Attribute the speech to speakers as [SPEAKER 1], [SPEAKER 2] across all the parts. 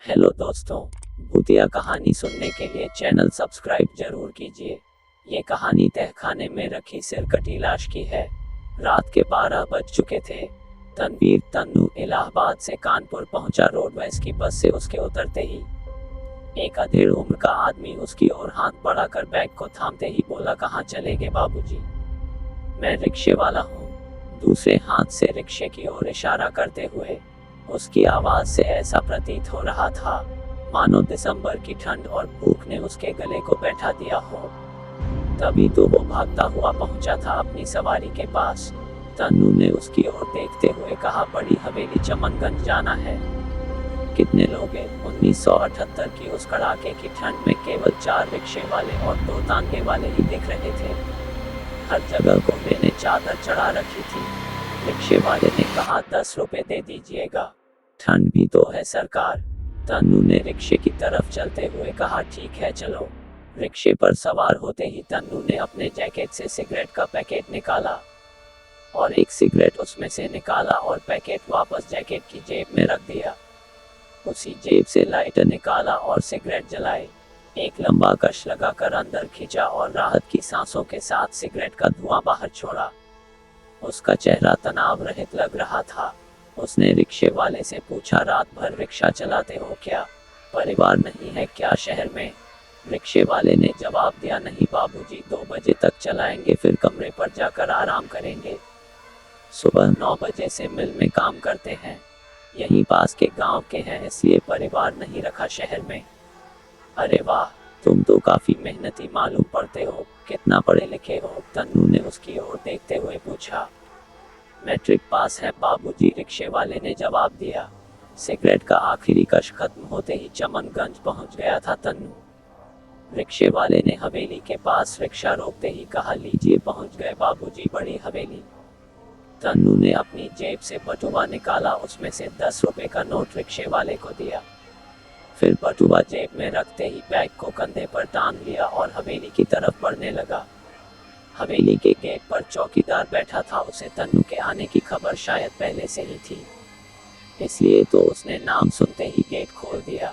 [SPEAKER 1] Hello दोस्तों, भूतिया कहानी सुनने के लिए चैनल सब्सक्राइब जरूर कीजिए। ये कहानी तहखाने में रखी सिरकटी लाश की है। रात के 12 बज चुके थे। तनवीर तन्नू इलाहाबाद से कानपुर पहुंचा। रोडवेज की बस से उसके उतरते ही एक अधेड़ उम्र का आदमी उसकी ओर हाथ बढ़ाकर बैग को थामते ही बोला, कहाँ चले गए बाबूजी? मैं रिक्शे वाला हूँ, दूसरे हाथ से रिक्शे की ओर इशारा करते हुए। उसकी आवाज से ऐसा प्रतीत हो रहा था मानो दिसंबर की ठंड और भूख ने उसके गले को बैठा दिया हो। तभी तो वो भागता हुआ पहुंचा था अपनी सवारी के पास। तन्नू ने उसकी ओर देखते हुए कहा, बड़ी हवेली चमनगंज जाना है। कितने लोग हैं? 1978 की उस कड़ाके की ठंड में केवल 4 रिक्शे वाले और 2 तांगे वाले ही दिख रहे थे। हर जगह कोहरे ने चादर चढ़ा रखी थी। रिक्शे वाले ने कहा, 10 रुपए दे दीजिएगा, ठंड भी तो है सरकार। तन्नू ने रिक्शे की तरफ चलते हुए कहा, ठीक है चलो। रिक्शे पर सवार होते ही तन्नू ने अपने जैकेट से सिगरेट का पैकेट निकाला और एक सिगरेट उसमें से निकाला और पैकेट वापस जैकेट की जेब में रख दिया। उसी जेब से लाइटर निकाला और सिगरेट जलाई। एक लंबा कश लगाकर अंदर खींचा और राहत की सांसों के साथ सिगरेट का धुआं बाहर छोड़ा। उसका चेहरा तनाव रहित लग रहा था। उसने रिक्शे वाले से पूछा, रात भर रिक्शा चलाते हो क्या? परिवार नहीं है क्या शहर में? रिक्शे वाले ने जवाब दिया, नहीं बाबूजी, 2 बजे तक चलाएंगे, फिर कमरे पर जाकर आराम करेंगे। सुबह 9 बजे से मिल में काम करते हैं, यहीं पास के गांव के हैं, इसलिए परिवार नहीं रखा शहर में। अरे वाह, तुम तो काफी मेहनती मालूम पड़ते हो। कितना पढ़े लिखे हो? तन्नू ने उसकी ओर देखते हुए पूछा। मैट्रिक पास है बाबूजी, रिक्शे वाले ने जवाब दिया। सिगरेट का आखिरी कश खत्म होते ही चमनगंज पहुंच गया था तन्नू। रिक्शे वाले ने हवेली के पास रिक्शा रोकते ही कहा, लीजिए पहुंच गए बाबूजी बड़ी हवेली। तन्नू ने अपनी जेब से बटुआ निकाला, उसमें से 10 रुपए का नोट रिक्शे वाले को दिया। फिर बटुआ जेब में रखते ही बैग को कंधे पर टांग लिया और हवेली की तरफ बढ़ने लगा। हवेली के गेट पर चौकीदार बैठा था। उसे तन्नू के आने की खबर शायद पहले से ही थी, इसलिए तो उसने नाम सुनते ही गेट खोल दिया।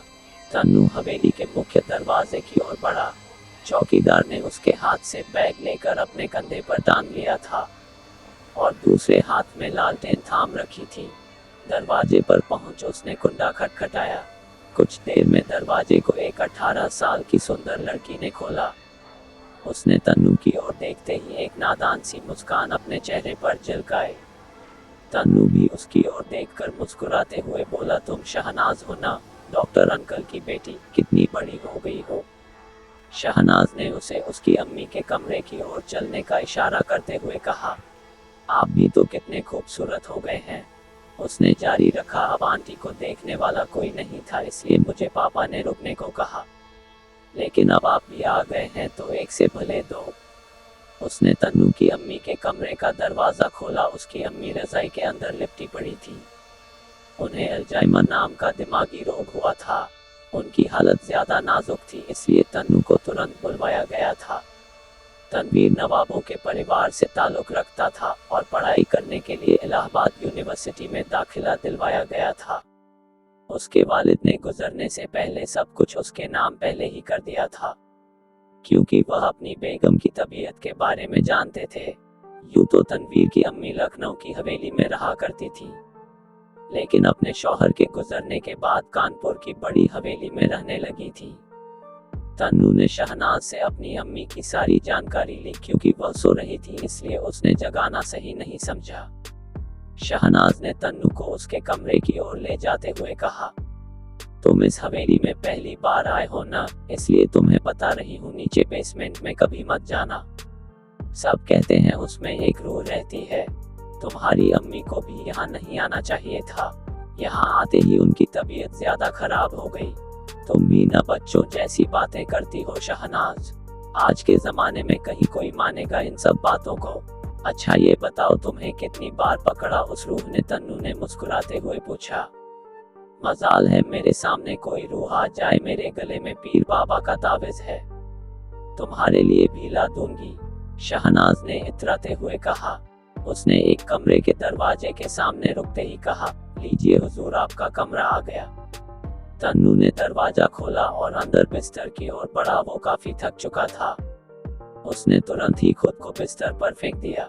[SPEAKER 1] तन्नू हवेली के मुख्य दरवाजे की ओर बढ़ा। चौकीदार ने उसके हाथ से बैग लेकर अपने कंधे पर टांग लिया था और दूसरे हाथ में लालटेन थाम रखी थी। दरवाजे पर पहुंच उसने कुंडा खटखटाया। कुछ देर में दरवाजे को एक 18 साल की सुंदर लड़की ने खोला। उसने तन्नू की ओर देखते ही एक नादान सी मुस्कान अपने चेहरे पर झलकाई। तन्नू भी उसकी ओर देखकर मुस्कुराते हुए बोला, तुम शहनाज हो ना, डॉक्टर अंकल की बेटी? कितनी बड़ी हो गई हो? शहनाज ने उसे उसकी अम्मी के कमरे की ओर चलने का इशारा करते हुए कहा, आप भी तो कितने खूबसूरत हो गए हैं। उसने जारी रखा, अब आंटी को देखने वाला कोई नहीं था, इसलिए मुझे पापा ने रुकने को कहा, लेकिन अब आप भी आ गए हैं तो एक से भले दो। उसने तन्नू की अम्मी के कमरे का दरवाजा खोला। उसकी अम्मी रजाई के अंदर लिपटी पड़ी थी। उन्हें अल्जाइमर नाम का दिमागी रोग हुआ था। उनकी हालत ज्यादा नाजुक थी, इसलिए तन्नू को तुरंत बुलवाया गया था। तनवीर नवाबों के परिवार से ताल्लुक रखता था और पढ़ाई करने के लिए इलाहाबाद यूनिवर्सिटी में दाखिला दिलवाया गया था। उसके वालिद ने गुजरने से पहले सब कुछ उसके नाम पहले ही कर दिया था, क्योंकि वह अपनी बेगम की तबीयत के बारे में जानते थे। यूं तो तनवीर की अम्मी लखनऊ की हवेली में रहा करती थी, लेकिन अपने शौहर के गुजरने के बाद कानपुर की बड़ी हवेली में रहने लगी थी। तन्नू ने शहनाज से अपनी अम्मी की सारी जानकारी ली। क्योंकि वह सो रही थी, इसलिए उसने जगाना सही नहीं समझा। शहनाज ने तन्नू को उसके कमरे की ओर ले जाते हुए कहा, तुम इस हवेली में पहली बार आए हो ना, इसलिए तुम्हें बता रही हूँ, नीचे बेसमेंट में कभी मत जाना। सब कहते हैं उसमें एक रूह रहती है। तुम्हारी अम्मी को भी यहाँ नहीं आना चाहिए था। यहाँ आते ही उनकी तबीयत ज्यादा खराब हो गई। तुम भी ना बच्चों जैसी बातें करती हो शहनाज। आज के जमाने में कहीं कोई मानेगा इन सब बातों को? अच्छा ये बताओ, तुम्हें कितनी बार पकड़ा उस रूह ने? तन्नू ने मुस्कुराते हुए पूछा। मजाल है मेरे सामने कोई रूह आ जाए। मेरे गले में पीर बाबा का ताविज है, तुम्हारे लिए भी ला दूंगी, शहनाज ने इतराते हुए कहा। उसने एक कमरे के दरवाजे के सामने रुकते ही कहा, लीजिए हुजूर, आपका कमरा आ गया। तन्नू ने दरवाजा खोला और अंदर बिस्तर की ओर बढ़ा। वो काफी थक चुका था। उसने तुरंत ही खुद को बिस्तर पर फेंक दिया।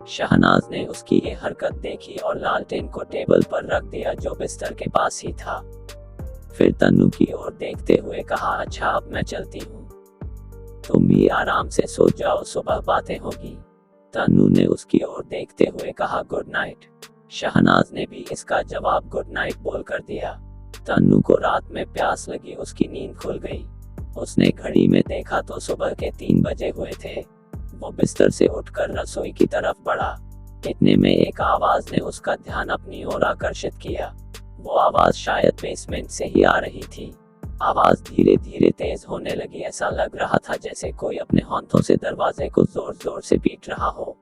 [SPEAKER 1] शहनाज ने उसकी ये हरकत देखी और लालटेन को टेबल पर रख दिया जो बिस्तर के पास ही था। फिर तन्नू की ओर देखते हुए कहा, अच्छा अब मैं चलती हूँ, तुम भी आराम से सो जाओ, सुबह बातें होगी। तन्नू ने उसकी ओर देखते हुए कहा, गुड नाइट। शहनाज ने भी इसका जवाब गुड नाइट बोलकर दिया। तन्नू को रात में प्यास लगी, उसकी नींद खुल गई। उसने घड़ी में देखा तो सुबह के 3 बजे हुए थे। वो बिस्तर से उठकर रसोई की तरफ बढ़ा। इतने में एक आवाज ने उसका ध्यान अपनी ओर आकर्षित किया। वो आवाज शायद बेसमेंट से ही आ रही थी। आवाज धीरे धीरे तेज होने लगी। ऐसा लग रहा था जैसे कोई अपने हाथों से दरवाजे को जोर जोर से पीट रहा हो।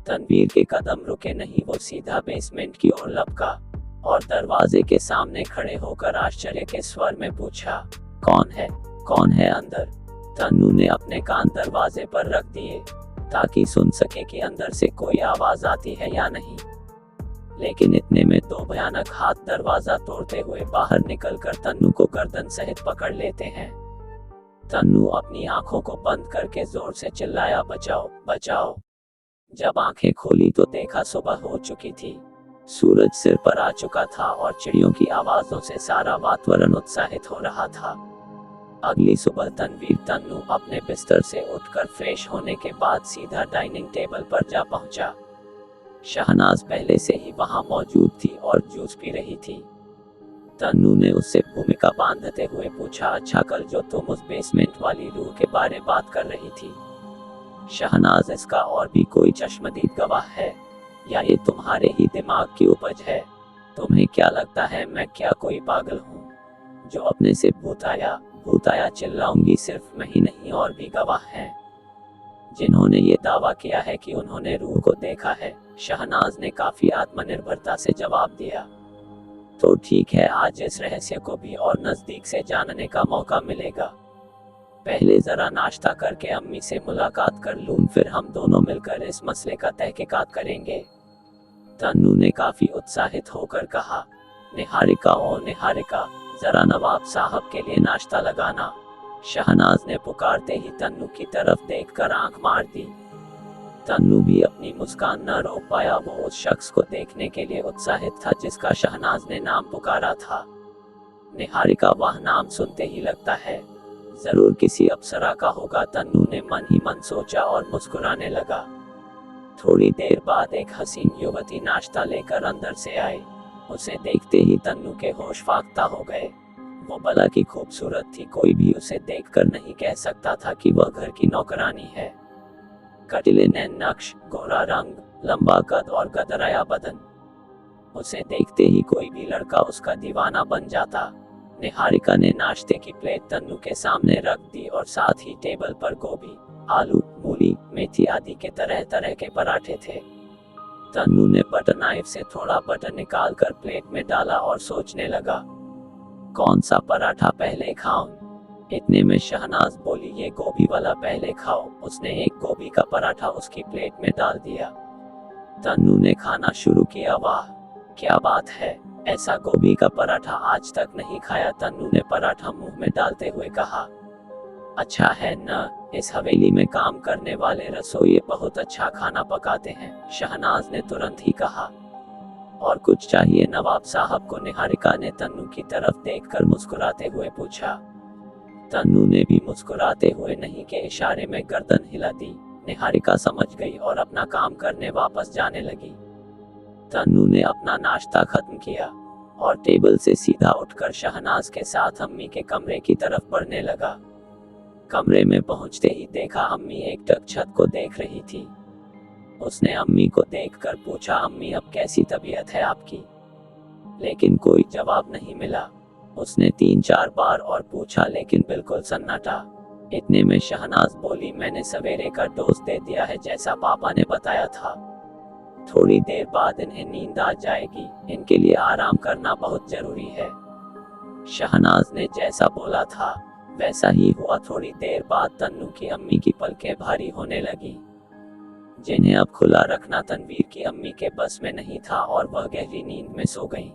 [SPEAKER 1] तनवीर के कदम रुके नहीं। वो सीधा बेसमेंट की ओर लपका और दरवाजे के सामने खड़े होकर आश्चर्य के स्वर में पूछा, कौन है अंदर? तन्नू ने अपने कान दरवाजे पर रख दिए ताकि सुन सके कि अंदर से कोई आवाज आती है या नहीं। लेकिन इतने में 2 भयानक हाथ दरवाजा तोड़ते हुए बाहर निकलकर तन्नू को गर्दन सहित पकड़ लेते हैं। तन्नू अपनी आंखों को बंद करके जोर से चिल्लाया, बचाओ बचाओ। जब आंखें खोली तो देखा सुबह हो चुकी थी। सूरज सिर पर आ चुका था और चिड़ियों की आवाजों से सारा वातावरण उत्साहित हो रहा था। अगली सुबह तनवीर तन्नू अपने बिस्तर से उठकर फ्रेश होने के बाद सीधा डाइनिंग टेबल पर जा पहुंचा। शहनाज पहले से ही वहां मौजूद थी और जूस पी रही थी। तन्नू ने उससे भूमिका बांधते हुए पूछा, अच्छा कल जो तुम उस बेसमेंट वाली रूह के बारे बात कर रही थी, शहनाज इसका और भी कोई चश्मदीद गवाह है या ये तुम्हारे ही दिमाग की उपज है? तुम्हें क्या लगता है मैं क्या कोई पागल हूँ जो अपने से भूत आया चिल्लाऊंगी? सिर्फ मैं ही नहीं और भी गवाह हैं जिन्होंने ये दावा किया है कि उन्होंने रूह को देखा है। शहनाज ने काफी आत्मनिर्भरता से जवाब दिया। तो ठीक है, आज इस रहस्य को भी और नजदीक से जानने का मौका मिलेगा। पहले जरा नाश्ता करके अम्मी से मुलाकात कर लूं, फिर हम दोनों मिलकर इस मसले का तहकीकात करेंगे। तन्नू ने काफी उत्साहित होकर कहा, निहारिका, जरा नवाब साहब के लिए नाश्ता लगाना। शहनाज ने पुकारते ही तन्नू की तरफ देखकर आंख मार दी। तन्नू भी अपनी मुस्कान न रोक पाया। वो उस शख्स को देखने के लिए उत्साहित था जिसका शहनाज ने नाम पुकारा था। निहारिका, वह नाम सुनते ही लगता है जरूर किसी अप्सरा का होगा। तन्नू ने मन ही मन सोचा और मुस्कुराने लगा। थोड़ी देर बाद एक हसीन युवती नाश्ता लेकर अंदर से आई। उसे देखते ही तन्नू के होश फाख्ता हो गए। वो भला की खूबसूरत थी। कोई भी उसे देखकर नहीं कह सकता था कि वह घर की नौकरानी है। कटिले नैन नक्श, गोरा रंग, लंबा कद और गदराया बदन। उसे देखते ही कोई भी लड़का उसका दीवाना बन जाता। निहारिका ने नाश्ते की प्लेट तन्नू के सामने रख दी और साथ ही टेबल पर गोभी, आलू, मूली, मेथी आदि के तरह तरह के पराठे थे। तन्नू ने बटर नाइफ से थोड़ा बटर निकालकर प्लेट में डाला और सोचने लगा, कौन सा पराठा पहले खाऊं? इतने में शहनाज बोली, ये गोभी वाला पहले खाओ। उसने एक गोभी का पराठा उसकी प्लेट में डाल दिया। तन्नू ने खाना शुरू किया। वाह क्या बात है, ऐसा गोभी का पराठा आज तक नहीं खाया। तन्नू ने पराठा मुंह में डालते हुए कहा, अच्छा है न, इस हवेली में काम करने वाले रसोइये बहुत अच्छा खाना पकाते हैं। शहनाज ने तुरंत ही कहा, और कुछ चाहिए नवाब साहब को? निहारिका ने तन्नू की तरफ देखकर मुस्कुराते हुए पूछा। तन्नू ने भी मुस्कुराते हुए नहीं के इशारे में गर्दन हिला दी। निहारिका समझ गई और अपना काम करने वापस जाने लगी। तन्नू ने अपना नाश्ता खत्म किया और टेबल से सीधा उठकर शहनाज के साथ अम्मी के कमरे की तरफ बढ़ने लगा। कमरे में पहुंचते ही देखा अम्मी एकटक छत को देख रही थी। उसने अम्मी को देखकर पूछा, अम्मी अब कैसी तबीयत है आपकी? लेकिन कोई जवाब नहीं मिला। उसने 3-4 बार और पूछा लेकिन बिल्कुल सन्नाटा। इतने में शहनाज बोली, मैंने सवेरे का डोज दे दिया है जैसा पापा ने बताया था। थोड़ी देर बाद इन्हें नींद आ जाएगी, इनके लिए आराम करना बहुत जरूरी है। शहनाज ने जैसा बोला था वैसा ही हुआ। थोड़ी देर बाद तन्नू की अम्मी की पलकें भारी होने लगी, जिन्हें अब खुला रखना तनवीर की अम्मी के बस में नहीं था और वह गहरी नींद में सो गईं।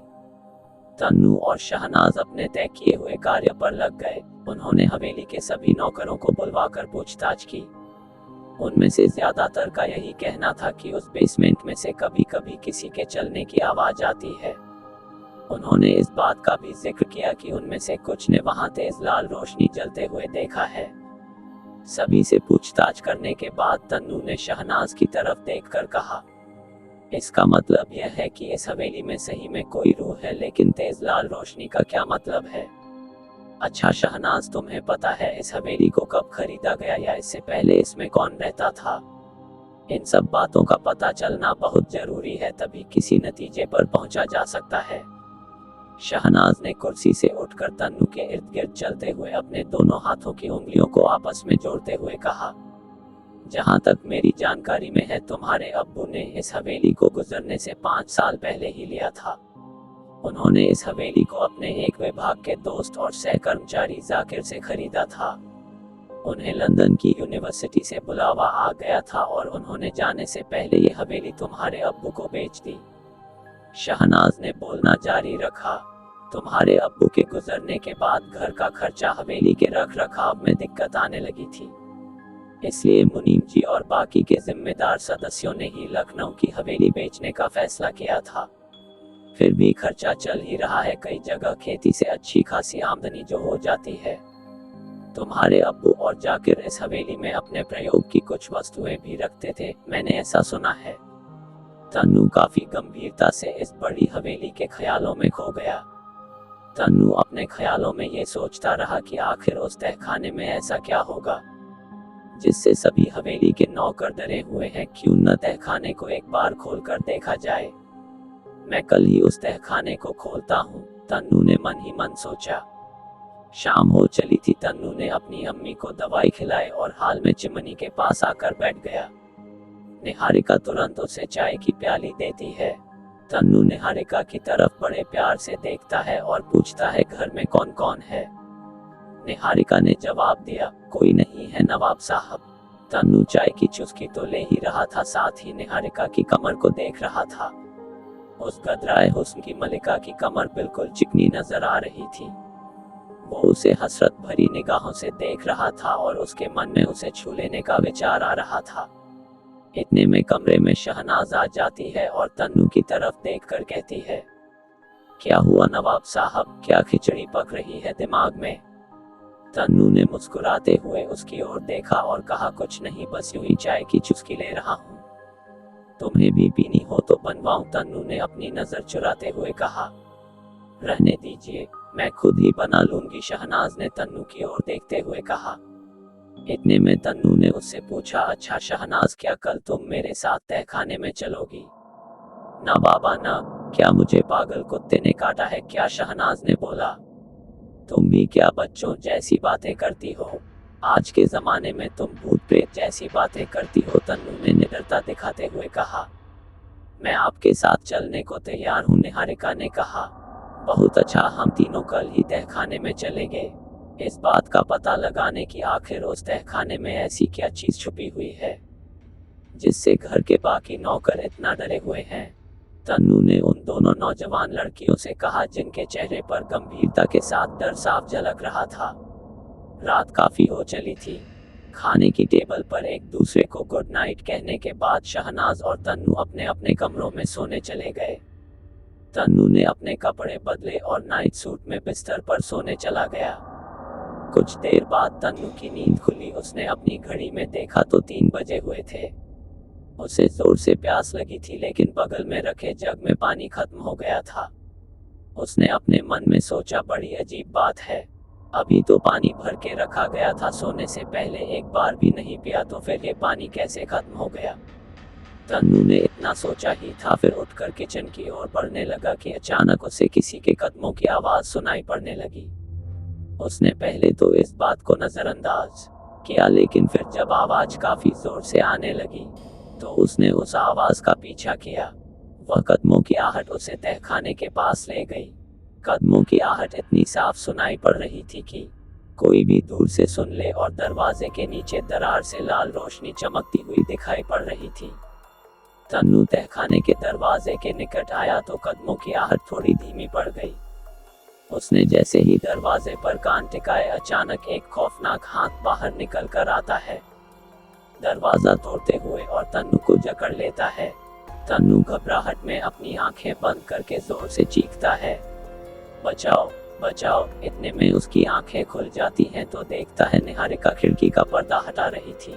[SPEAKER 1] तन्नू और शहनाज अपने तय किए हुए कार्य पर लग गए। उन्होंने हवेली के सभी नौकरों को बुलवाकर पूछताछ की। उनमें से ज्यादातर का यही कहना था कि उस बेसमेंट में से कभी कभी किसी के चलने की आवाज आती है। उन्होंने इस बात का भी जिक्र किया कि उनमें से कुछ ने वहां तेज लाल रोशनी जलते हुए देखा है। सभी से पूछताछ करने के बाद तन्नू ने शहनाज की तरफ देखकर कहा, इसका मतलब यह है कि इस हवेली में सही में कोई रूह है, लेकिन तेज लाल रोशनी का क्या मतलब है? अच्छा शहनाज, तुम्हें पता है इस हवेली को कब खरीदा गया या इससे पहले इसमें कौन रहता था? इन सब बातों का पता चलना बहुत जरूरी है, तभी किसी नतीजे पर पहुंचा जा सकता है। शहनाज ने कुर्सी से उठकर तन्नू के इर्द गिर्द चलते हुए अपने दोनों हाथों की उंगलियों को आपस में जोड़ते हुए कहा, जहां तक मेरी जानकारी में है, तुम्हारे अब्बू ने इस हवेली को गुजरने से 5 साल पहले ही लिया था। उन्होंने इस हवेली को अपने एक विभाग के दोस्त और सहकर्मचारी जाकिर से खरीदा था। उन्हें लंदन की यूनिवर्सिटी से बुलावा आ गया था और उन्होंने जाने से पहले ये हवेली तुम्हारे अब्बू को बेच दी। शहनाज ने बोलना जारी रखा, तुम्हारे अब्बू के गुजरने के बाद घर का खर्चा, हवेली के रख रखाव में दिक्कत आने लगी थी। इसलिए मुनीम जी और बाकी के जिम्मेदार सदस्यों ने ही लखनऊ की हवेली बेचने का फैसला किया था। फिर भी खर्चा चल ही रहा है, कई जगह खेती से अच्छी खासी आमदनी जो हो जाती है। तुम्हारे अब्बू और जाकिर इस हवेली में अपने प्रयोग की कुछ वस्तुएं भी रखते थे, मैंने ऐसा सुना है। तन्नू काफी गंभीरता से इस बड़ी हवेली के ख्यालों में खो गया। तन्नू अपने ख्यालों में ये सोचता रहा कि आखिर उस तहखाने में ऐसा क्या होगा जिससे सभी हवेली के नौकर डरे हुए हैं। क्यों न तहखाने को एक बार खोलकर देखा जाए। मैं कल ही उस तहखाने को खोलता हूँ, तन्नू ने मन ही मन सोचा। शाम हो चली थी। तन्नू ने अपनी अम्मी को दवाई खिलाई और हाल में चिमनी के पास आकर बैठ गया। निहारिका तुरंत उसे चाय की प्याली देती है। तन्नू निहारिका की तरफ बड़े प्यार से देखता है और पूछता है, घर में कौन कौन है? निहारिका ने जवाब दिया, कोई नहीं है नवाब साहब। तन्नू चाय की चुस्की तो ले ही रहा था, साथ ही निहारिका की कमर को देख रहा था। उस गदराए हुस्न की मलिका की कमर बिल्कुल चिकनी नजर आ रही थी। वो उसे हसरत भरी निगाहों से देख रहा था और उसके मन में उसे छू लेने का विचार आ रहा था। इतने में कमरे में शहनाज आ जाती है और तन्नू की तरफ देखकर कहती है, क्या हुआ नवाब साहब, क्या खिचड़ी पक रही है दिमाग में? तन्नू ने मुस्कुराते हुए उसकी ओर देखा और कहा, कुछ नहीं, बस यूं ही चाय की चुस्की ले रहा हूँ। तुम्हें भी पीनी हो तो बनवाऊं? तन्नू ने अपनी नजर चुराते हुए कहा। रहने दीजिए, मैं खुद ही बना लूंगी, शहनाज ने तन्नू की ओर देखते हुए कहा। इतने में तन्नू ने उससे पूछा, अच्छा शहनाज, क्या कल तुम मेरे साथ तहखाने में चलोगी? ना बाबा ना, क्या मुझे पागल कुत्ते ने काटा है क्या? शहनाज ने बोला। तुम भी क्या बच्चों जैसी बातें करती हो? आज के जमाने में तुम भूत प्रेत जैसी बातें करती हो, तन्नू ने निडरता दिखाते हुए कहा। मैं आपके साथ चलने को तैयार हूँ, निहारिका ने कहा। बहुत अच्छा, हम तीनों कल ही तहखाने में चलेंगे। इस बात का पता लगाने की आखिर उस तहखाने में ऐसी क्या चीज छुपी हुई है जिससे घर के बाकी नौकर इतना डरे हुए हैं। तन्नू ने उन दोनों नौजवान लड़कियों से कहा जिनके चेहरे पर गंभीरता के साथ डर साफ झलक रहा था। रात काफी हो चली थी। खाने की टेबल पर एक दूसरे को गुड नाइट कहने के बाद शहनाज और तन्नू अपने अपने कमरों में सोने चले गए। तन्नू ने अपने कपड़े बदले और नाइट सूट में बिस्तर पर सोने चला गया। कुछ देर बाद तन्नू की नींद खुली। उसने अपनी घड़ी में देखा तो 3 बजे हुए थे। उसे जोर से प्यास लगी थी, लेकिन बगल में रखे जग में पानी खत्म हो गया था। उसने अपने मन में सोचा, बड़ी अजीब बात है, अभी तो पानी भर के रखा गया था, सोने से पहले एक बार भी नहीं पिया, तो फिर ये पानी कैसे खत्म हो गया? तन्नू ने इतना सोचा ही था, फिर उठकर किचन की ओर बढ़ने लगा कि अचानक उसे किसी के कदमों की आवाज सुनाई पड़ने लगी। उसने पहले तो इस बात को नजरअंदाज किया, लेकिन फिर जब आवाज काफी जोर से आने लगी तो उसने उस आवाज का पीछा किया। वह कदमों की आहट उसे तहखाने के पास ले गई। कदमों की आहट इतनी साफ सुनाई पड़ रही थी कि कोई भी दूर से सुन ले, और दरवाजे के नीचे दरार से लाल रोशनी चमकती हुई दिखाई पड़ रही थी। तन्नू तहखाने के दरवाजे के निकट आया तो कदमों की आहट थोड़ी धीमी पड़ गई। उसने जैसे ही दरवाजे पर कान टिकाए, अचानक एक खौफनाक हाथ बाहर निकल कर आता है, दरवाजा तोड़ते हुए, और तन्नू को जकड़ लेता है। तन्नू घबराहट में अपनी आंखें बंद करके जोर से चीखता है, बचाओ बचाओ। इतने में उसकी आंखें खुल जाती हैं तो देखता है निहारिका खिड़की का पर्दा हटा रही थी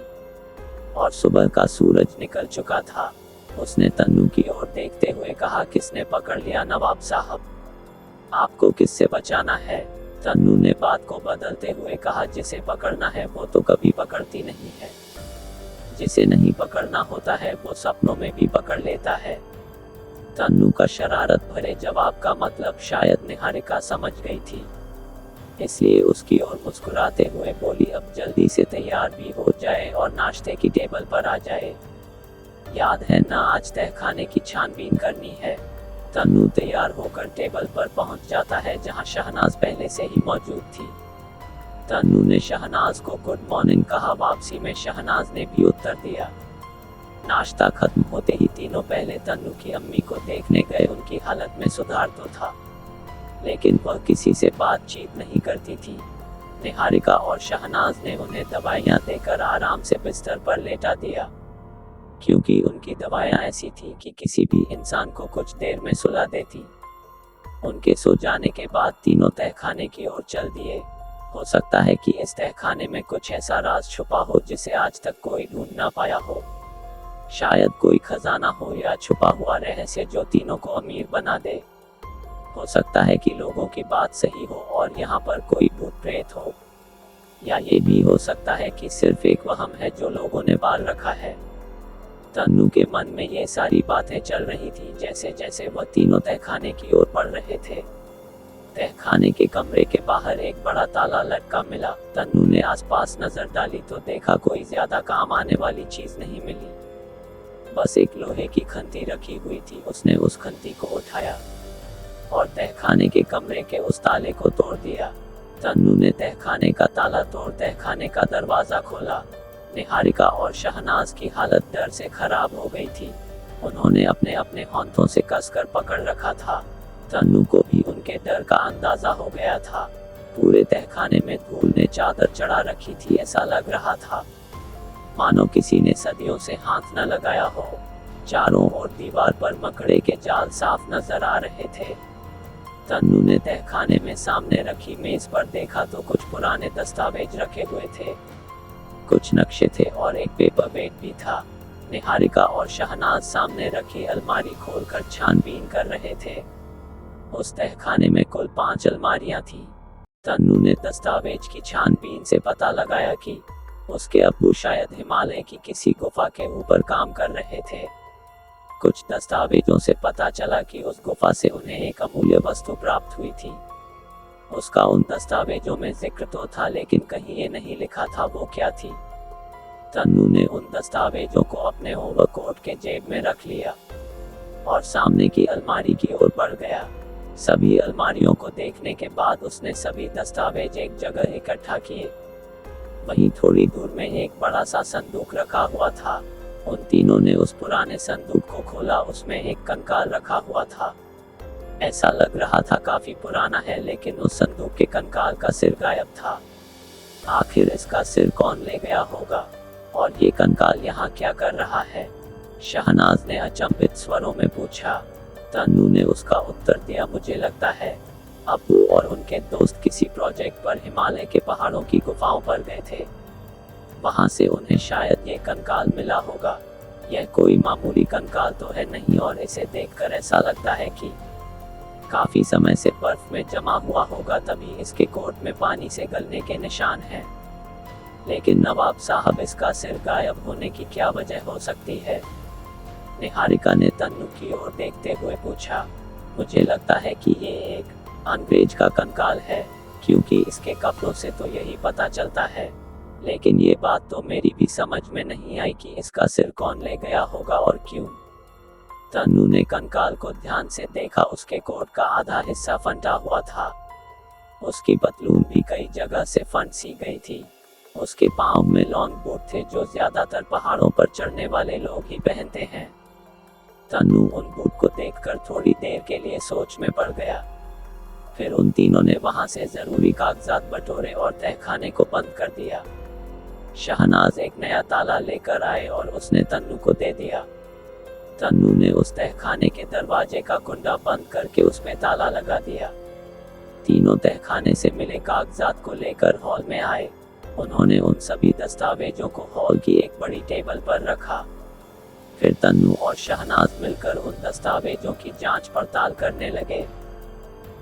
[SPEAKER 1] और सुबह का सूरज निकल चुका था। उसने तन्नू की ओर देखते हुए कहा, किसने पकड़ लिया नवाब साहब? आपको किससे बचाना है? तन्नू ने बात को बदलते हुए कहा, जिसे पकड़ना है वो तो कभी पकड़ती नहीं है, जिसे नहीं पकड़ना होता है वो सपनों में भी पकड़ लेता है। तन्नू का शरारत भरे जवाब का मतलब शायद निहारिका समझ गई थी, इसलिए उसकी ओर मुस्कुराते हुए बोली, अब जल्दी से तैयार भी हो जाए और नाश्ते की टेबल पर आ जाए। याद है ना, आज तहखाने की छानबीन करनी है। तन्नू तैयार होकर टेबल पर पहुंच जाता है जहां शहनाज पहले से ही मौजूद थी। तन्नू ने शहनाज को गुड मॉर्निंग कहा। वापसी में शहनाज ने भी उत्तर दिया। नाश्ता खत्म होते ही तीनों पहले तन्नू की अम्मी को देखने गए। उनकी हालत में सुधार तो था, लेकिन वह किसी से बातचीत नहीं करती थी। निहारिका और शहनाज ने उन्हें दवाइयां देकर आराम से बिस्तर पर लेटा दिया, क्योंकि उनकी दवाइयां ऐसी थी कि किसी भी इंसान को कुछ देर में सुला देती। उनके सो जाने के बाद तीनों तहखाने की ओर चल दिए। हो सकता है कि इस तहखाने में कुछ ऐसा राज छुपा हो जिसे आज तक कोई ढूंढ ना पाया हो। शायद कोई खजाना हो या छुपा हुआ रहस्य जो तीनों को अमीर बना दे। हो सकता है कि लोगों की बात सही हो और यहाँ पर कोई भूत प्रेत हो, या ये भी हो सकता है कि सिर्फ एक वहम है जो लोगों ने पाल रखा है। तन्नू के मन में ये सारी बातें चल रही थी जैसे जैसे वह तीनों तहखाने की ओर बढ़ रहे थे। तहखाने के कमरे के बाहर एक बड़ा ताला लटका मिला। तन्नू ने आसपास नजर डाली तो देखा कोई ज्यादा काम आने वाली चीज नहीं मिली, बस एक लोहे की खंती रखी हुई थी। उसने उस खंती को उठाया और तहखाने के कमरे के उस ताले को तोड़ दिया। तन्नू ने तहखाने का ताला तोड़ तहखाने का दरवाजा खोला। निहारिका और शहनाज की हालत डर से खराब हो गई थी। उन्होंने अपने अपने हाथों से कसकर पकड़ रखा था। तन्नू को भी उनके डर का अंदाजा हो गया था। पूरे तहखाने में धूल ने चादर चढ़ा रखी थी। ऐसा लग रहा था मानो किसी ने सदियों से हाथ न लगाया हो। चारों ओर दीवार पर मकड़े के जाल साफ नजर आ रहे थे। तन्नू ने तहखाने में सामने रखी मेज पर देखा तो कुछ पुराने दस्तावेज रखे हुए थे, कुछ नक्शे थे और एक पेपर वेट भी था। निहारिका और शहनाज सामने रखी अलमारी खोलकर छानबीन कर रहे थे। उस तहखाने में कुल 5 अलमारियां थी। तन्नू ने दस्तावेज की छानबीन से पता लगाया कि उसके अब्बू शायद हिमालय की किसी गुफा के ऊपर काम कर रहे थे। कुछ दस्तावेजों से पता चला कि उस गुफा से उन्हें एक अमूल्य वस्तु प्राप्त हुई थी। उसका उन दस्तावेजों में जिक्र तो था, लेकिन कहीं ये नहीं लिखा था वो क्या थी। तन्नू ने उन दस्तावेजों को अपने ओवरकोट के जेब में रख लिया और सामने की अलमारी की ओर बढ़ गया। सभी अलमारियों को देखने के बाद उसने सभी दस्तावेज एक जगह इकट्ठा किए। वहीं थोड़ी दूर में एक बड़ा सा संदूक रखा हुआ था। उन तीनों ने उस पुराने संदूक को खोला। उसमें एक कंकाल रखा हुआ था। ऐसा लग रहा था काफी पुराना है, लेकिन उस संदूक के कंकाल का सिर गायब था। आखिर इसका सिर कौन ले गया होगा और ये कंकाल यहाँ क्या कर रहा है? शहनाज ने अचंभित स्वरों में पूछा। तन्नू ने उसका उत्तर दिया, मुझे लगता है अब्बू और उनके दोस्त किसी प्रोजेक्ट पर हिमालय के पहाड़ों की गुफाओं पर गए थे। वहां से उन्हें शायद ये कंकाल मिला होगा। यह कोई मामूली कंकाल तो है नहीं, और इसे देखकर ऐसा लगता है कि काफी समय से बर्फ में जमा हुआ होगा, तभी इसके कोट में पानी से गलने के निशान हैं। लेकिन नवाब साहब, इसका सिर गायब होने की क्या वजह हो सकती है? निहारिका ने तन्नू की ओर देखते हुए पूछा। मुझे लगता है कि ये एक अंग्रेज का कंकाल है, क्योंकि इसके कपड़ों से तो यही पता चलता है। लेकिन ये बात तो मेरी भी समझ में नहीं आई कि इसका सिर कौन ले गया होगा और क्यों। तन्नू ने कंकाल को ध्यान से देखा। उसके कोट का आधा हिस्सा फंटा हुआ था। उसकी पतलून भी कई जगह से फंट सी गई थी। उसके पाँव में लॉन्ग बूट थे, जो ज्यादातर पहाड़ों पर चढ़ने वाले लोग ही पहनते हैं। तन्नू उन बूट को देखकर थोड़ी देर के लिए सोच में पड़ गया। फिर उन तीनों ने वहां से जरूरी कागजात बटोरे और तहखाने को बंद कर दिया। शहनाज एक नया ताला लेकर आए और उसने तन्नू को दे दिया। तन्नू ने उस तहखाने के दरवाजे का कुंडा बंद करके उसमें ताला लगा दिया। तीनों तहखाने से मिले कागजात को लेकर हॉल में आए। उन्होंने उन सभी दस्तावेजों को हॉल की एक बड़ी टेबल पर रखा। फिर तन्नू और शहनाज मिलकर उन दस्तावेजों की जांच पड़ताल करने लगे।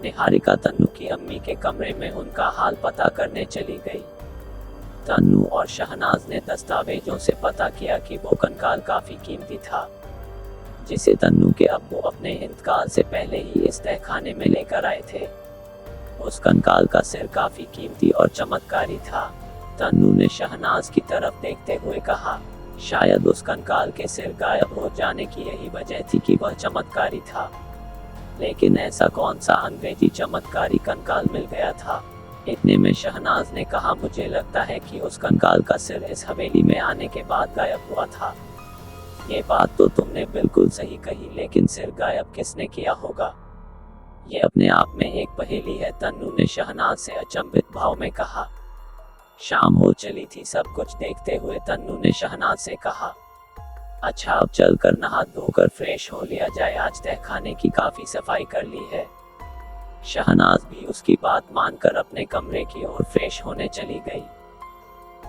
[SPEAKER 1] निहारिका तन्नू की अम्मी के कमरे में उनका हाल पता करने चली गई। तन्नू और शहनाज ने दस्तावेजों से पता किया कि वो कंकाल काफी कीमती था, जिसे तन्नू के अब्बू अपने इंतकाल से पहले ही इस तहखाने में लेकर आए थे। उस कंकाल का सिर काफी कीमती और चमत्कारी था। तन्नू ने शहनाज की तरफ देखते हुए कहा, शायद उस कंकाल के सिर गायब हो जाने की यही वजह थी कि वह चमत्कारी था। लेकिन ऐसा कौन सा अंग्रेजी चमत्कारी कंकाल मिल गया था? इतने में शहनाज ने कहा, मुझे लगता है कि उस कंकाल का सिर इस हवेली में आने के बाद गायब हुआ था। ये बात तो तुमने बिल्कुल सही कही, लेकिन सिर गायब किसने किया होगा? ये अपने आप में एक पहेली है, तन्नू ने शहनाज से अचंभित भाव में कहा। शाम हो चली थी। सब कुछ देखते हुए तन्नू ने शहनाज से कहा, अच्छा अब चलकर नहा धोकर फ्रेश हो लिया जाए, आज तहखाने की काफी सफाई कर ली है। शहनाज भी उसकी बात मानकर अपने कमरे की ओर फ्रेश होने चली गई।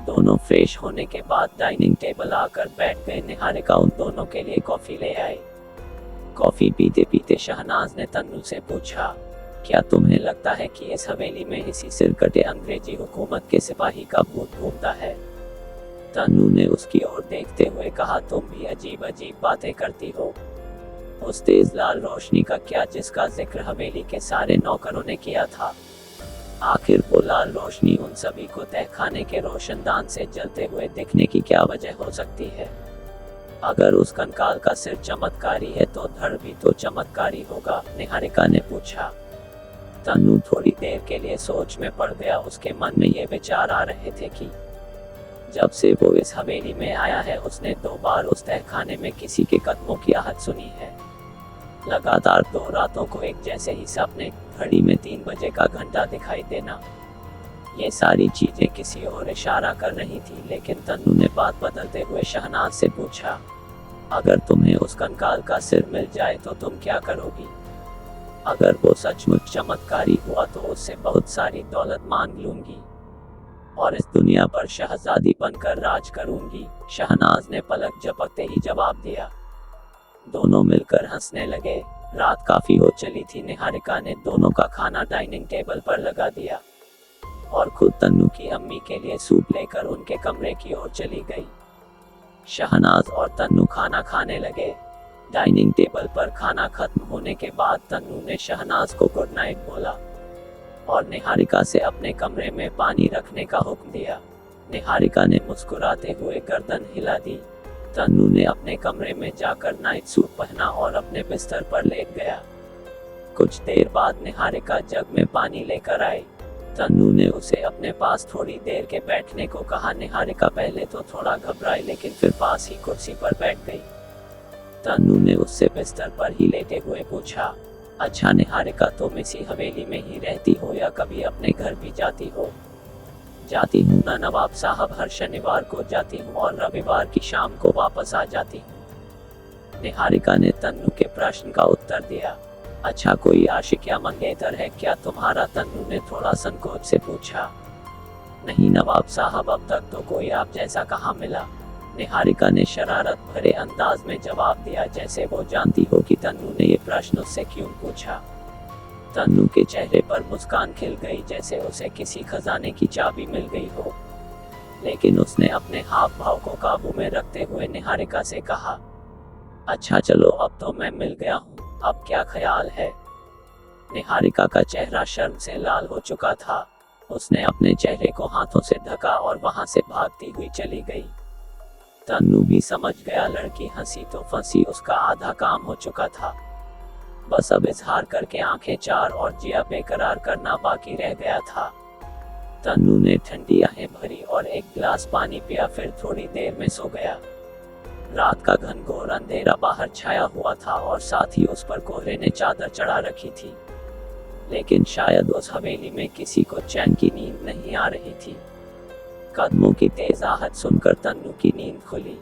[SPEAKER 1] दोनों फ्रेश होने के बाद डाइनिंग टेबल आकर बैठ गए। निहारिका उन दोनों के लिए कॉफी ले आई। कॉफी पीते पीते शहनाज ने तन्नू से पूछा, क्या तुम्हें लगता है कि इस हवेली में इसी सिरकटे अंग्रेजी हुकूमत के सिपाही का भूत घूमता है? तन्नू ने उसकी ओर देखते हुए कहा, तुम भी अजीब अजीब बातें करती हो। उस तेज लाल रोशनी का क्या, जिसका जिक्र हवेली के सारे नौकरों ने किया था? आखिर वो लाल रोशनी उन सभी को तहखाने के रोशनदान से जलते हुए दिखने की क्या वजह हो सकती है? अगर उस कंकाल का सिर चमत्कारी है तो धड़ भी तो चमत्कारी होगा, निहारिका ने पूछा। तन्नू थोड़ी देर के लिए सोच में पड़ गया। उसके मन में ये विचार आ रहे थे कि जब से वो इस हवेली में आया है, उसने 2 बार उस तहखाने में किसी के कदमों की आहट सुनी है। लगातार 2 रातों को एक जैसे ही सपने, घड़ी में 3 बजे का घंटा दिखाई देना, ये सारी चीजें किसी और इशारा कर रही थी। लेकिन तन्नू ने बात बदलते हुए शहनाज से पूछा, अगर तुम्हें उस कंकाल का सिर मिल जाए तो तुम क्या करोगी? अगर वो सचमुच चमत्कारी हुआ तो उससे बहुत सारी दौलत मांग लूंगी और इस दुनिया पर शहजादी बनकर राज करूंगी। शहनाज ने पलक झपकते ही जवाब दिया। दोनों मिलकर हंसने लगे। रात काफी हो चली थी। निहारिका ने दोनों का खाना डाइनिंग टेबल पर लगा दिया और खुद तन्नू की अम्मी के लिए सूप लेकर उनके कमरे की ओर चली गई। शहनाज और तन्नू खाना खाने लगे। डाइनिंग टेबल पर खाना खत्म होने के बाद तन्नू ने शहनाज को गुड नाइट बोला और निहारिका से अपने कमरे में पानी रखने का हुक्म दिया। निहारिका ने मुस्कुराते हुए गर्दन हिला दी। तन्नू ने अपने कमरे में जाकर नाइट सूट पहना और अपने बिस्तर पर लेट गया। कुछ देर बाद निहारिका जग में पानी लेकर आई। तन्नू ने उसे अपने पास थोड़ी देर के बैठने को कहा। निहारिका पहले तो थोड़ा घबराई, लेकिन फिर पास ही कुर्सी पर बैठ गई। तन्नू ने उससे बिस्तर पर ही लेटे हुए पूछा, अच्छा निहारिका, तुम इसी हवेली में ही रहती हो या कभी अपने घर भी जाती हो? जाती हूँ ना नवाब साहब, हर शनिवार को जाती हूँ और रविवार की शाम को वापस आ जाती हूँ। निहारिका ने तन्नू के प्रश्न का उत्तर दिया। अच्छा, कोई आशिक या मंगेतर है क्या तुम्हारा? तन्नू ने थोड़ा संकोच से पूछा। नहीं नवाब साहब, अब तक तो कोई आप जैसा कहाँ मिला। निहारिका ने शरारत भरे अंदाज में जवाब दिया, जैसे वो जानती हो कि तन्नू ने ये प्रश्न उससे क्यों पूछा। तन्नू के चेहरे पर मुस्कान खिल गई, जैसे उसे किसी खजाने की चाबी मिल गई हो। लेकिन उसने अपने हाव भाव को काबू में रखते हुए निहारिका से कहा, अच्छा चलो, अब तो मैं मिल गया हूँ, अब क्या ख्याल है? निहारिका का चेहरा शर्म से लाल हो चुका था। उसने अपने चेहरे को हाथों से ढका और वहां से भागती हुई चली गई। तन्नू भी समझ गया, लड़की हंसी तो फंसी, उसका आधा काम हो चुका था। बस अब इजहार करके आंखें चार और जिया बेकरार करना बाकी रह गया था। तन्नू ने ठंडी आहें भरी और एक गिलास पानी पिया, फिर थोड़ी देर में सो गया। रात का घनघोर अंधेरा बाहर छाया हुआ था और साथ ही उस पर कोहरे ने चादर चढ़ा रखी थी। लेकिन शायद उस हवेली में किसी को चैन की नींद नहीं आ रही थी। कदमों की तेज आहट सुनकर तन्नू की नींद खुली।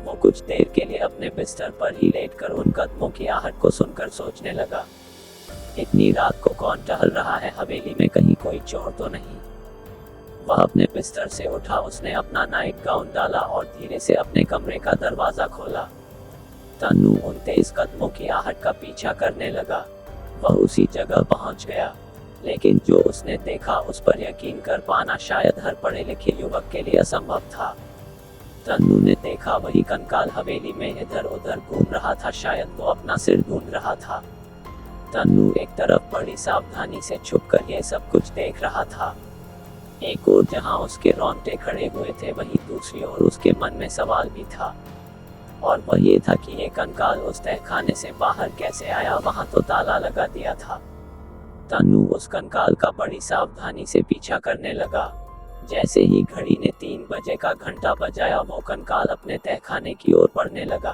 [SPEAKER 1] वो कुछ देर के लिए अपने बिस्तर पर ही लेटकर उन कदमों की आहट को सुनकर सोचने लगा, इतनी रात को कौन टहल रहा है हवेली में, कहीं कोई चोर तो नहीं। वह अपने बिस्तर से उठा, उसने अपना नाइट गाउन डाला और धीरे से अपने कमरे का दरवाजा खोला। तन्नू उन तेज कदमों की आहट का पीछा करने लगा। वह उसी जगह पहुंच गया, लेकिन जो उसने देखा उस पर यकीन कर पाना शायद हर पढ़े लिखे युवक के लिए असंभव था। तन्नू ने देखा वही कंकाल हवेली में इधर उधर घूम रहा था, शायद वो अपना सिर ढूंढ रहा था। तन्नू एक तरफ बड़ी सावधानी से छुपकर यह सब कुछ देख रहा था। एक ओर जहां उसके रोंगटे खड़े हुए थे, वहीं दूसरी ओर उसके मन में सवाल भी था, और वह ये था कि ये कंकाल उस तहखाने से बाहर कैसे आया, वहां तो ताला लगा दिया था। तन्नू उस कंकाल का बड़ी सावधानी से पीछा करने लगा। जैसे ही घड़ी ने 3 बजे का घंटा बजाया, वो कंकाल अपने तहखाने की ओर बढ़ने लगा।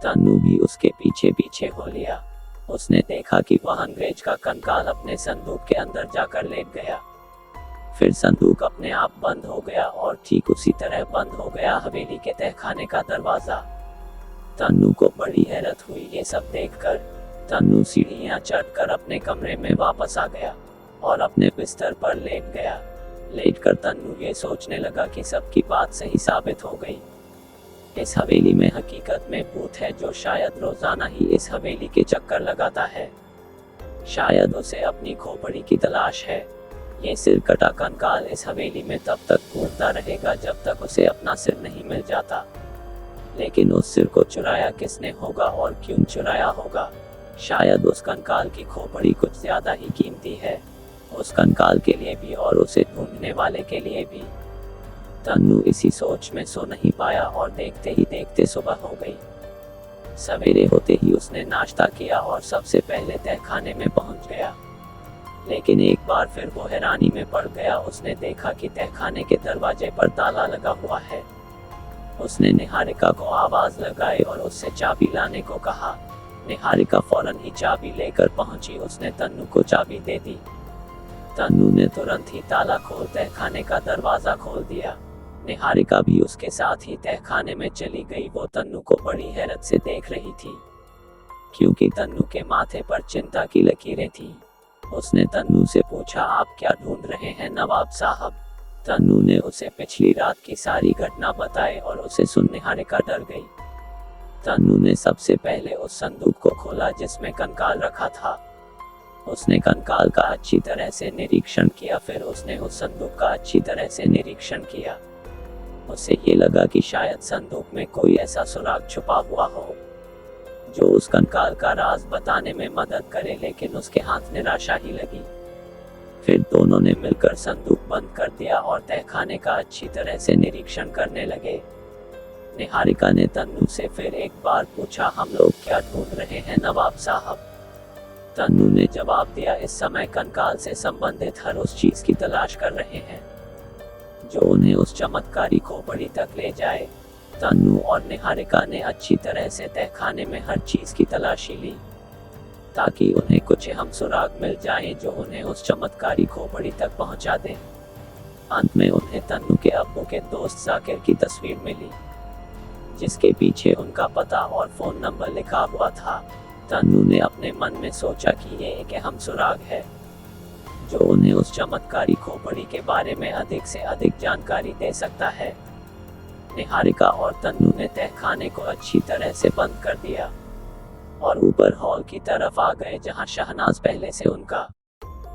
[SPEAKER 1] तन्नू भी उसके पीछे पीछे हो लिया। उसने देखा कि वह अंग्रेज का कंकाल अपने संदूक के अंदर जाकर लेट गया। फिर संदूक अपने आप बंद हो गया और ठीक उसी तरह बंद हो गया हवेली के तहखाने का दरवाजा। तन्नू को बड़ी हैरत हुई ये सब देखकर। तन्नू सीढ़ियां चढ़कर अपने कमरे में वापस आ गया और अपने बिस्तर पर लेट गया। लेटकर तन्नू ये सोचने लगा कि सबकी बात सही साबित हो गई। इस हवेली में हकीकत में भूत है, जो शायद रोजाना ही इस हवेली के चक्कर लगाता है। शायद उसे अपनी खोपड़ी की तलाश है। ये सिर कटा कंकाल इस हवेली में तब तक घूमता रहेगा जब तक उसे अपना सिर नहीं मिल जाता। लेकिन उस सिर को चुराया किसने होगा और क्यों चुराया होगा? शायद उस कंकाल की खोपड़ी कुछ ज्यादा ही कीमती है, उस कंकाल के लिए भी और उसे ढूंढने वाले के लिए भी। तन्नू इसी सोच में सो नहीं पाया और देखते ही देखते सुबह हो गई। सवेरे होते ही उसने नाश्ता किया और सबसे पहले तहखाने में पहुंच गया। लेकिन एक बार फिर वो हैरानी में पड़ गया। उसने देखा कि तहखाने के दरवाजे पर ताला लगा हुआ है। उसने निहारिका को आवाज लगाई और उससे चाबी लाने को कहा। निहारिका फौरन ही चाबी लेकर पहुंची। उसने तन्नू को चाबी दे दी। तन्नू ने तुरंत ही ताला खोल तहखाने का दरवाजा खोल दिया। निहारिका भी उसके साथ ही तहखाने में चली गई। वो तन्नू को बड़ी हैरत से देख रही थी, क्योंकि तन्नू के माथे पर चिंता की लकीरें थीं। उसने तन्नू से पूछा, आप क्या ढूंढ रहे हैं नवाब साहब? तन्नू ने उसे पिछली रात की सारी घटना बताई और उसे सुन निहारिका डर गई। तन्नू ने सबसे पहले उस संदूक को खोला जिसमें कंकाल रखा था। उसने कंकाल का अच्छी तरह से निरीक्षण किया। फिर उसने उस संदूक का अच्छी तरह से निरीक्षण किया। उसे ये लगा कि शायद संदूक में कोई ऐसा सुराग छुपा हुआ हो जो उस कंकाल का राज बताने में मदद करे, लेकिन उसके हाथ निराशा ही लगी। फिर दोनों ने मिलकर संदूक बंद कर दिया और तहखाने का अच्छी तरह से निरीक्षण करने लगे। निहारिका ने तन्नू से फिर एक बार पूछा, हम लोग क्या ढूंढ रहे हैं नवाब साहब? तन्नू ने जवाब दिया, इस समय कंकाल से संबंधित हर उस चीज की तलाश कर रहे हैं जो उन्हें उस चमत्कारी खोपड़ी तक ले जाए। तन्नू और निहारिका ने अच्छी तरह से तहखाने में हर चीज की तलाशी ली, ताकि उन्हें कुछ अहम सुराग मिल जाएं जो उन्हें उस चमत्कारी खोपड़ी तक पहुंचा दें। अंत में उन्हें तन्नू के अब्बू के दोस्त जाकिर की तस्वीर मिली, जिसके पीछे उनका पता और फोन नंबर लिखा हुआ था। तन्नू ने अपने मन में सोचा कि ये एक अहम सुराग है जो उन्हें उस चमत्कारी खोपड़ी के बारे में अधिक से अधिक जानकारी दे सकता है। निहारिका और तन्नू ने तहखाने को अच्छी तरह से बंद कर दिया और ऊपर हॉल की तरफ आ गए, जहां शहनाज पहले से उनका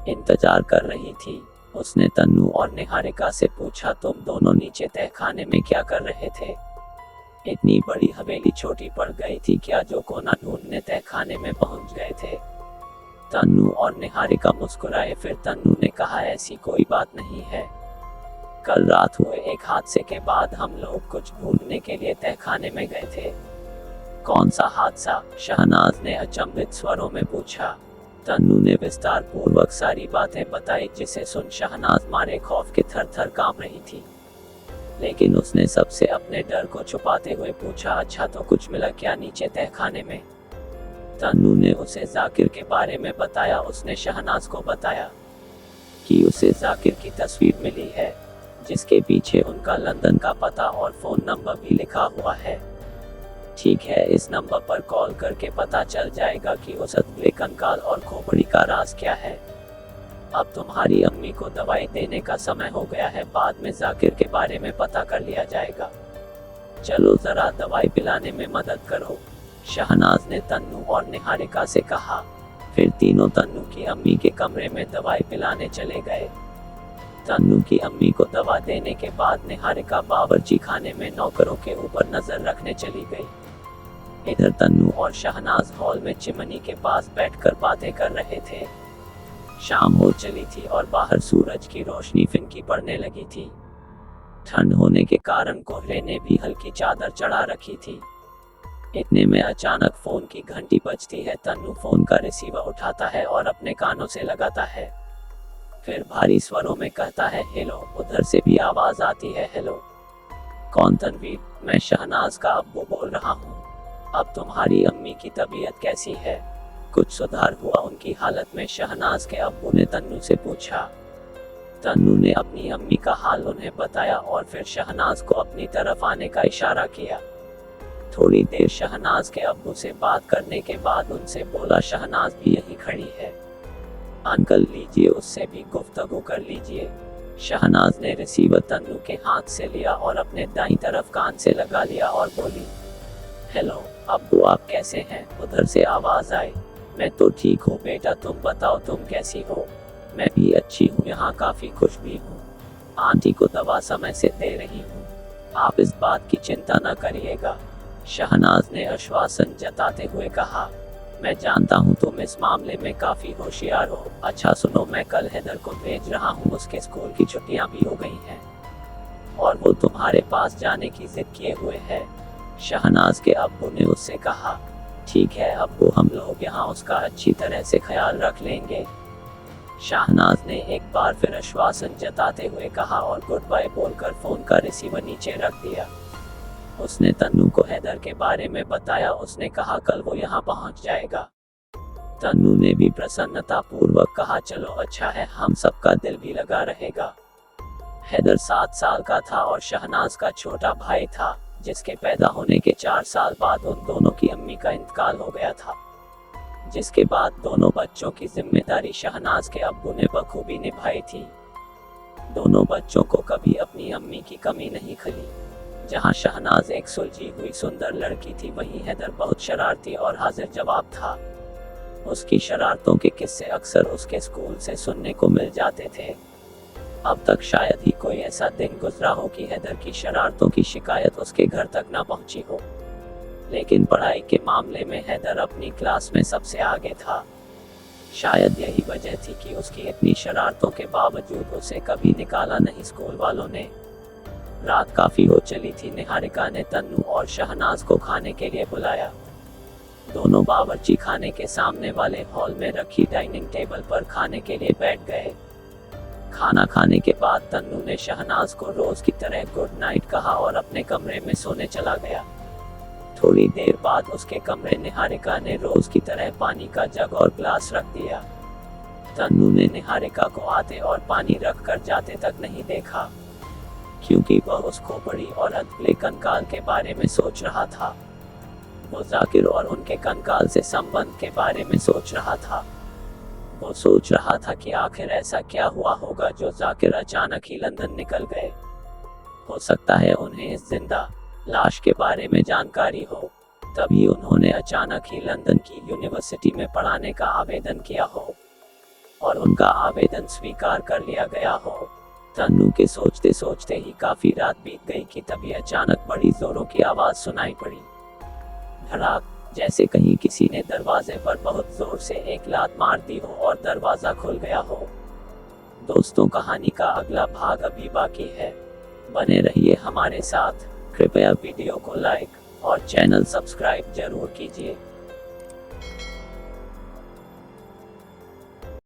[SPEAKER 1] इंतजार कर रही थी। उसने तन्नू और निहारिका से पूछा, तुम दोनों नीचे तहखाने में क्या कर रहे थे? इतनी बड़ी हवेली छोटी पड़ गई थी क्या जो कोना ढूंढने तहखाने में पहुंच गए थे? तन्नू और निहारिका मुस्कुराए। फिर तन्नू ने कहा, ऐसी कोई बात नहीं है। कल रात हुए एक हादसे के बाद हम लोग कुछ ढूंढने के लिए तहखाने में गए थे। कौन सा हादसा? शहनाज ने अचंभित स्वरों में पूछा। तन्नू ने विस्तार पूर्वक सारी बातें बताई, जिसे सुन शहनाज मारे खौफ के थर थर कांप रही थी। लेकिन उसने सबसे अपने डर को छुपाते हुए पूछा, अच्छा तो कुछ मिला क्या नीचे तहखाने में? तन्नू ने उसे जाकिर के बारे में बताया। उसने शहनाज को बताया कि उसे जाकिर की तस्वीर मिली है, जिसके पीछे उनका लंदन का पता और फ़ोन नंबर भी लिखा हुआ है। ठीक है, इस नंबर पर कॉल करके पता चल जाएगा कि उस अधूरे कंकाल और खोपड़ी का राज क्या है। अब तुम्हारी अम्मी को दवाई देने का समय हो गया है, बाद में जाकिर के बारे में पता कर लिया जाएगा। चलो ज़रा दवाई पिलाने में मदद करो, शहनाज ने तन्नू और निहारिका से कहा। फिर तीनों तन्नू की अम्मी के कमरे में दवाई पिलाने चले गए। तन्नू की अम्मी को दवा देने के बाद निहारिका बावर्ची खाने में नौकरों के ऊपर नजर रखने चली गई। इधर तन्नू और शहनाज हॉल में चिमनी के पास बैठकर बातें कर रहे थे। शाम हो चली थी और बाहर सूरज की रोशनी फिनकी पड़ने लगी थी। ठंड होने के कारण कोहरे ने भी हल्की चादर चढ़ा रखी थी। इतने में अचानक फोन की घंटी बजती है। तन्नू फोन का रिसीवर उठाता है और अपने कानों से लगाता है। फिर भारी स्वरों में कहता है, हेलो। उधर से भी आवाज आती है, हेलो। कौन? तनवीर, मैं शहनाज का अब्बू बोल रहा हूँ। अब तुम्हारी अम्मी की तबीयत कैसी है? कुछ सुधार हुआ उनकी हालत में? शहनाज के अब्बू ने तन्नू से पूछा। तन्नू ने अपनी अम्मी का हाल उन्हें बताया और फिर शहनाज को अपनी तरफ आने का इशारा किया। थोड़ी देर शहनाज के अब्बू से बात करने के बाद उनसे बोला, शहनाज भी यहीं खड़ी है, अंकल लीजिए, उससे भी गुफ्तगू कर लीजिए। शहनाज ने रिसीवर तन्नू के हाथ से लिया और अपने दाईं तरफ कान से लगा लिया और बोली, हेलो अब्बू, आप कैसे हैं? उधर से आवाज आई। मैं तो ठीक हूँ बेटा, तुम बताओ तुम कैसी हो? मैं भी अच्छी हूँ, यहाँ काफी खुश भी हूँ। आंटी को दवा समय से दे रही हूँ, आप इस बात की चिंता न करिएगा, शहनाज ने आश्वासन जताते हुए कहा। मैं जानता हूँ तुम इस मामले में काफी होशियार हो। अच्छा सुनो, मैं कल हैदर को भेज रहा हूँ, उसके स्कूल की छुट्टियाँ भी हो गई हैं और वो तुम्हारे पास जाने की जिद किए हुए है। शहनाज के अब्बू ने उससे कहा, ठीक है अब्बू, हम लोग यहाँ उसका अच्छी तरह से ख्याल रख लेंगे। शहनाज ने एक बार फिर आश्वासन जताते हुए कहा और गुड बाय बोलकर फोन का रिसीवर नीचे रख दिया। उसने तन्नू को हैदर के बारे में बताया। उसने कहा कल वो यहाँ पहुँच जाएगा। तन्नू ने भी प्रसन्नता पूर्वक कहा, चलो अच्छा है, हम सबका दिल भी लगा रहेगा। हैदर 7 साल का था और शहनाज का छोटा भाई था, जिसके पैदा होने के 4 साल बाद उन दोनों की अम्मी का इंतकाल हो गया था, जिसके बाद दोनों बच्चों की जिम्मेदारी शहनाज के अब्बू ने बखूबी निभाई थी। दोनों बच्चों को कभी अपनी अम्मी की कमी नहीं खली। जहां शहनाज एक सुलझी हुई सुंदर लड़की थी, वहीं हैदर बहुत शरारती और हाजिर जवाब था। उसकी शरारतों के किस्से अक्सर उसके स्कूल से सुनने को मिल जाते थे। अब तक शायद ही कोई ऐसा दिन गुजरा हो कि हैदर की शरारतों की शिकायत उसके घर तक ना पहुंची हो। लेकिन पढ़ाई के मामले में हैदर अपनी क्लास में सबसे आगे था। शायद यही वजह थी कि उसकी इतनी शरारतों के बावजूद उसे कभी निकाला नहीं स्कूल वालों ने। रात काफी हो चली थी। निहारिका ने तन्नू और शहनाज को खाने के लिए बुलाया। दोनों बावर्ची खाने के सामने वाले हॉल में रखी डाइनिंग टेबल पर खाने के लिए बैठ गए। खाना खाने के बाद तन्नू ने शहनाज को रोज की तरह गुड नाइट कहा और अपने कमरे में सोने चला गया। थोड़ी देर बाद उसके कमरे निहारिका ने रोज की तरह पानी का जग और ग्लास रख दिया। तन्नू ने निहारिका को आते और पानी रख कर जाते तक नहीं देखा, क्योंकि वह उस खोपड़ी और अधूरे कंकाल के बारे में सोच रहा था। वो जाकिर और उनके कंकाल से संबंध के बारे में सोच रहा था। वो सोच रहा था कि आखिर ऐसा क्या हुआ होगा जो जाकिर अचानक ही लंदन निकल गए। हो सकता है उन्हें इस जिंदा लाश के बारे में जानकारी हो, तभी उन्होंने अचानक ही लंदन की यूनिवर्सिटी में पढ़ाने का आवेदन किया हो और उनका आवेदन स्वीकार कर लिया गया हो। तन्नू के सोचते सोचते ही काफी रात बीत गई कि तभी अचानक बड़ी जोरों की आवाज सुनाई पड़ी। धड़ाक, जैसे कहीं किसी ने दरवाजे पर बहुत जोर से एक लात मार दी हो और दरवाजा खुल गया हो। दोस्तों, कहानी का अगला भाग अभी बाकी है, बने रहिए हमारे साथ। कृपया वीडियो को लाइक और चैनल सब्सक्राइब जरूर कीजिए।